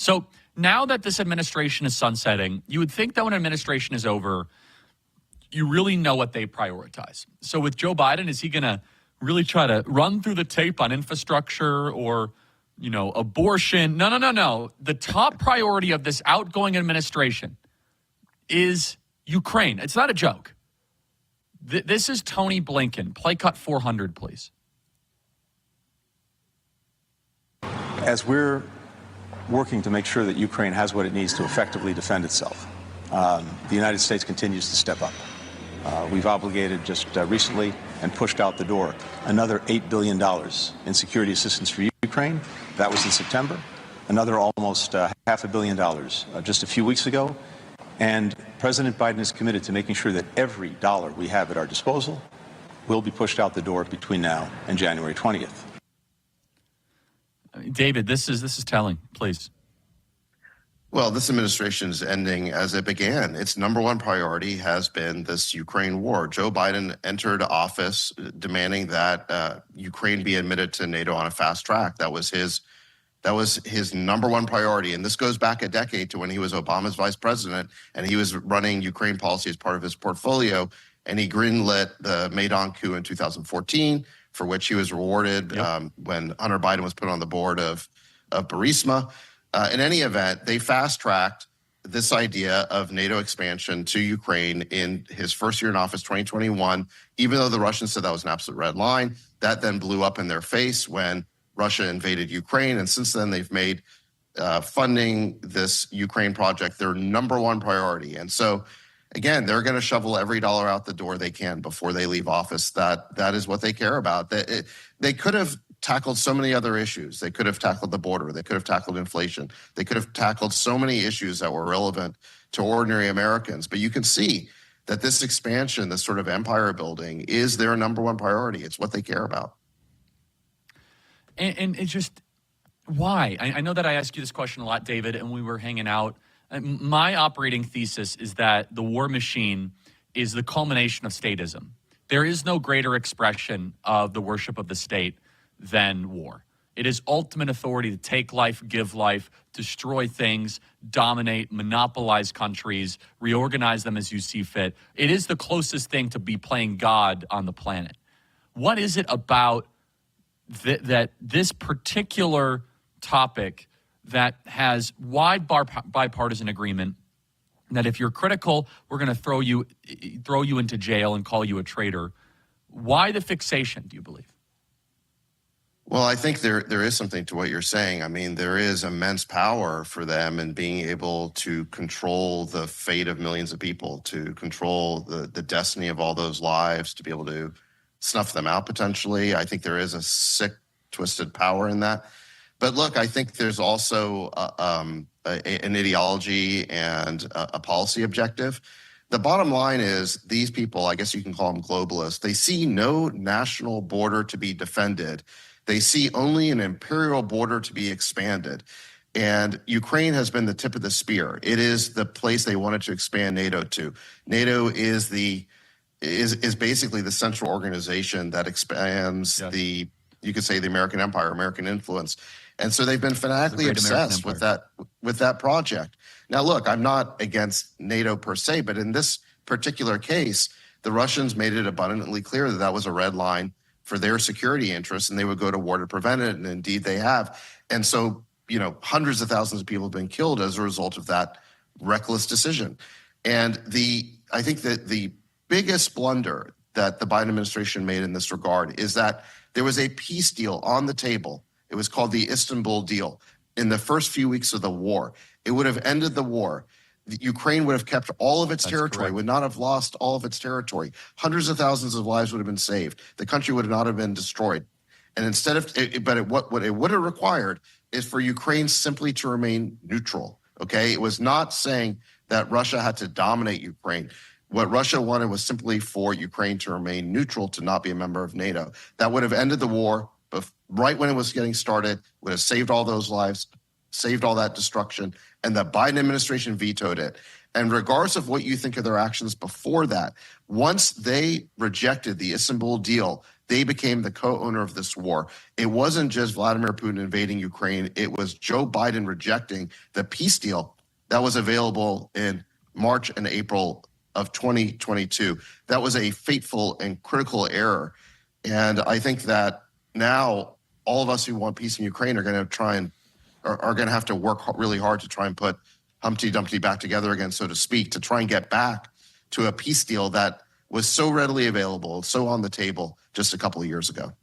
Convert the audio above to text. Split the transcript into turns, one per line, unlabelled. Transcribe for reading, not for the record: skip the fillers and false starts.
So now that this administration is sunsetting, you would think that when an administration is over, you really know what they prioritize. So with Joe Biden, is he going to really try to run through the tape on infrastructure or, abortion? No. The top priority of this outgoing administration is Ukraine. It's not a joke. This is Tony Blinken. Play cut 400, please.
As we're working to make sure that Ukraine has what it needs to effectively defend itself, the United States continues to step up. We've obligated just recently and pushed out the door another $8 billion in security assistance for Ukraine. That was in September. Another almost $500 million just a few weeks ago. And President Biden is committed to making sure that every dollar we have at our disposal will be pushed out the door between now and January 20th.
David, this is telling, please.
Well, this administration is ending as it began. Its number one priority has been this Ukraine war. Joe Biden entered office demanding that Ukraine be admitted to NATO on a fast track. That was his number one priority. And this goes back a decade to when he was Obama's vice president and he was running Ukraine policy as part of his portfolio. And he greenlit the Maidan coup in 2014, for which he was rewarded when Hunter Biden was put on the board of Burisma. In any event, they fast-tracked this idea of NATO expansion to Ukraine in his first year in office, 2021, even though the Russians said that was an absolute red line. That then blew up in their face when Russia invaded Ukraine. And since then, they've made funding this Ukraine project their number one priority. And so, again, they're going to shovel every dollar out the door they can before they leave office. That is what they care about. They could have tackled so many other issues. They could have tackled the border. They could have tackled inflation. They could have tackled so many issues that were relevant to ordinary Americans. But you can see that this expansion, this sort of empire building, is their number one priority. It's what they care about.
And it's just, why? I know that I asked you this question a lot, David, and we were hanging out. My operating thesis is that the war machine is the culmination of statism. There is no greater expression of the worship of the state than war. It is ultimate authority to take life, give life, destroy things, dominate, monopolize countries, reorganize them as you see fit. It is the closest thing to be playing God on the planet. What is it about that this particular topic that has wide bipartisan agreement that if you're critical, we're going to throw you into jail and call you a traitor? Why the fixation, do you believe?
Well, I think there is something to what you're saying. I mean, there is immense power for them in being able to control the fate of millions of people, to control the destiny of all those lives, to be able to snuff them out potentially. I think there is a sick, twisted power in that. But look, I think there's also an ideology and a policy objective. The bottom line is these people, I guess you can call them globalists, they see no national border to be defended. They see only an imperial border to be expanded. And Ukraine has been the tip of the spear. It is the place they wanted to expand NATO to. NATO is basically the central organization that expands you could say the American empire, American influence. And so they've been fanatically obsessed with that project. Now, look, I'm not against NATO per se, but in this particular case, the Russians made it abundantly clear that that was a red line for their security interests, and they would go to war to prevent it, and indeed they have. And so, hundreds of thousands of people have been killed as a result of that reckless decision. And I think that the biggest blunder that the Biden administration made in this regard is that there was a peace deal on the table. It was called the Istanbul deal. In the first few weeks of the war, it would have ended the war. Ukraine would have kept all of its territory, would not have lost all of its territory. Hundreds of thousands of lives would have been saved. The country would not have been destroyed. And instead of, what it would have required is for Ukraine simply to remain neutral. Okay, it was not saying that Russia had to dominate Ukraine. What Russia wanted was simply for Ukraine to remain neutral, to not be a member of NATO. That would have ended the war, but right when it was getting started, would have saved all those lives, saved all that destruction, and the Biden administration vetoed it. And regardless of what you think of their actions before that, once they rejected the Istanbul deal, they became the co-owner of this war. It wasn't just Vladimir Putin invading Ukraine. It was Joe Biden rejecting the peace deal that was available in March and April of 2022. That was a fateful and critical error. And I think that now all of us who want peace in Ukraine are going to try and are going to have to work really hard to try and put Humpty Dumpty back together again, so to speak, to try and get back to a peace deal that was so readily available, so on the table just a couple of years ago.